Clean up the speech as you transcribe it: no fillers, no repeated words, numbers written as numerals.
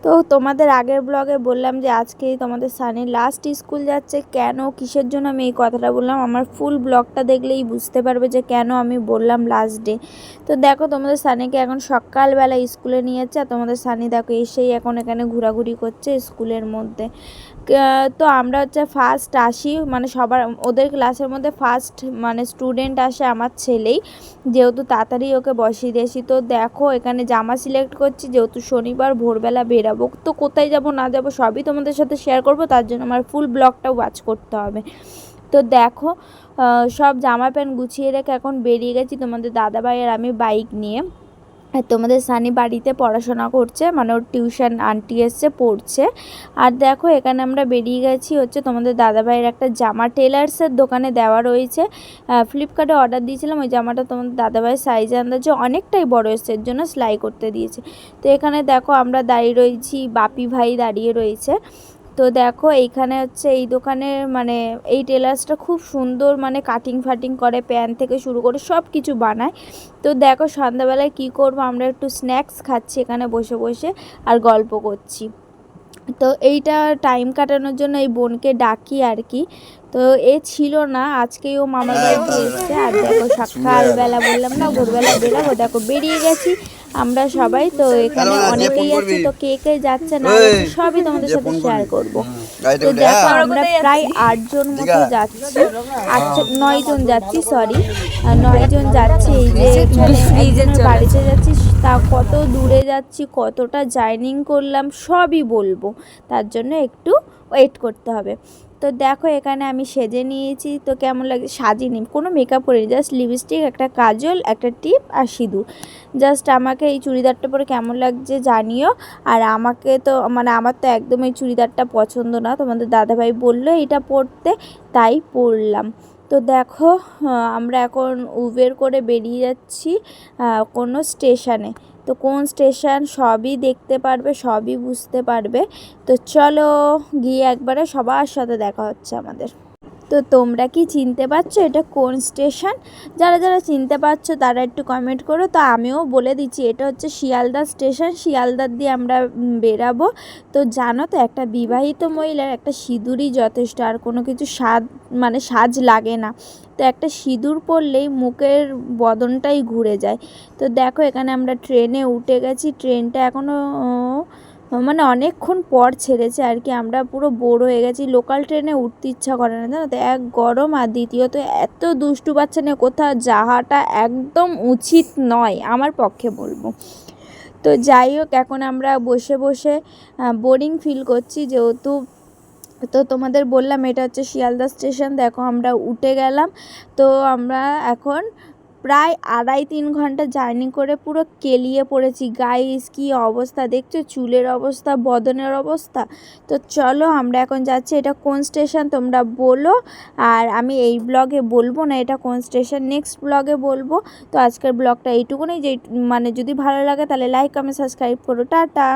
তো তোমাদের আগের ব্লগে বললাম যে আজকেই তোমাদের সানির লাস্ট স্কুল যাচ্ছে। কেন, কিসের জন্য আমি এই কথাটা বললাম, আমার ফুল ব্লগটা দেখলেই বুঝতে পারবে যে কেন আমি বললাম লাস্ট ডে। তো দেখো তোমাদের সানিকে এখন সকালবেলা স্কুলে নিয়ে যাচ্ছে, আর তোমাদের সানি দেখো এসেই এখন এখানে ঘোরাঘুরি করছে স্কুলের মধ্যে। তো আমরা হচ্ছে ফার্স্ট আসি, মানে সবার ওদের ক্লাসের মধ্যে ফার্স্ট মানে স্টুডেন্ট আসে আমার ছেলেই, যেহেতু তাড়াতাড়ি ওকে বসিয়ে দিয়েছি। তো দেখো এখানে জামা সিলেক্ট করছি, যেহেতু শনিবার ভোরবেলা বেরাবো, তো কোথায় যাব না যাব সবই তোমাদের সাথে শেয়ার করব, তার জন্য আমার ফুল ব্লগটা ওয়াচ করতে হবে। তো দেখো সব জামা প্যান্ট গুছিয়ে রেখে এখন বেরিয়ে গেছি তোমাদের দাদাভাই আর আমি বাইক নিয়ে। আর তোমাদের সানি বাড়িতে পড়াশোনা করছে, মানে ওর টিউশন আন্টি এসছে পড়ছে। আর দেখো এখানে আমরা বেরিয়ে গেছি হচ্ছে তোমাদের দাদাভাইয়ের একটা জামা টেলার্সের দোকানে দেওয়া রয়েছে। ফ্লিপকার্টে অর্ডার দিয়েছিলাম, ওই জামাটা তোমাদের দাদাভাইয়ের সাইজে আন্দাজে অনেকটাই বড় এসছে, এর জন্য সেলাই করতে দিয়েছে। তো এখানে দেখো আমরা দাঁড়িয়ে রয়েছি, বাপি ভাই দাঁড়িয়ে রয়েছে। তো দেখো এইখানে হচ্ছে এই দোকানের মানে এই টেলার্সটা খুব সুন্দর, মানে কাটিং ফাটিং করে, প্যান্ট থেকে শুরু করে সব কিছু বানায়। তো দেখো সন্ধ্যাবেলায় কী করবো, আমরা একটু স্ন্যাক্স খাচ্ছি এখানে বসে বসে আর গল্প করছি। তো এইটা টাইম কাটানোর জন্য এই বোনকে ডাকি আর কি। তো এ ছিল না, আজকেই ও মামার বাড়িতে এসছে। আর দেখো সকালবেলা বললাম না ভোরবেলা বেরাবো, দেখো বেরিয়ে গেছি আমরা সবাই। তো এখানে অনেকেই আছে, তো কে কে যাচ্ছে না যাচ্ছে সবই তোমাদের সাথে শেয়ার করবো। তো দেখো আমরা প্রায় 8 জন মতো যাচ্ছি, 9 জন যাচ্ছি, সরি 9 জন যাচ্ছি। এই যে বাড়িতে যাচ্ছি, তা কত দূরে যাচ্ছি, কতটা জার্নিং করলাম সবই বলবো, তার জন্য একটু ওয়েট করতে হবে। তো দেখো এখানে আমি সেজে নিয়েছি, তো কেমন লাগে, সাজিনি, কোনো মেকআপ করিনি, জাস্ট লিপস্টিক, একটা কাজল, একটা টিপ আর সিঁদুর। জাস্ট আমাকে এই চুড়িদারটা পরে কেমন লাগছে জানিও। আর আমাকে তো মানে আমার তো একদম এই চুড়িদারটা পছন্দ না, তোমাদের দাদাভাই বললো এটা পরতে, তাই পরলাম। তো দেখো আমরা এখন উবের করে বেরিয়ে যাচ্ছি কোনো স্টেশনে। তো কোন স্টেশন সবই দেখতে পারবে, সবই বুঝতে পারবে। তো চলো গিয়ে একবারে সবার সাথে দেখা হচ্ছে আমাদের। তো তোমরা কি চিনতে পারছো এটা কোন স্টেশন? যারা যারা চিনতে পারছো তারা একটু কমেন্ট করো। তো আমিও বলে দিচ্ছি, এটা হচ্ছে শিয়ালদা স্টেশন, শিয়ালদা দিয়ে আমরা বেরাবো। তো জানো তো একটা বিবাহিত মহিলার একটা সিঁদুরই যথেষ্ট, আর কোনো কিছু সাজ লাগে না। তো একটা সিঁদুর পরলেই মুখের বদনটাই ঘুরে যায়। তো দেখো এখানে আমরা ট্রেনে উঠে গেছি, ট্রেনটা এখনও মানে অনেকক্ষণ পর ছেড়েছে আর কি, আমরা পুরো বোর হয়ে গেছি, লোকাল ট্রেনে উঠতে ইচ্ছা করে না জানো তো, এক গরম, আর দ্বিতীয়ত এত দুষ্টু বাচ্চা নিয়ে কোথাও যাওয়াটা একদম উচিত নয় আমার পক্ষে বলবো। তো যাই হোক এখন আমরা বসে বসে বোরিং ফিল করছি যেহেতু। তো তোমাদের বললাম এটা হচ্ছে শিয়ালদা স্টেশন, দেখো আমরা উঠে গেলাম। তো আমরা এখন প্রায় 2.5-3 ঘন্টা জার্নি করে পুরো কেলিয়ে পড়েছি। গাইস কি অবস্থা দেখছো, চুলের অবস্থা, বদনের অবস্থা। তো চলো আমরা এখন যাচ্ছি, এটা কোন স্টেশন তোমরা বলো, আর আমি এই ব্লগে বলবো না এটা কোন স্টেশন, নেক্সট ব্লগে বলবো। তো আজকের ব্লগটা এইটুকুনি, যে মানে যদি ভালো লাগে তাহলে লাইক কমেন্ট সাবস্ক্রাইব করো, টাটা।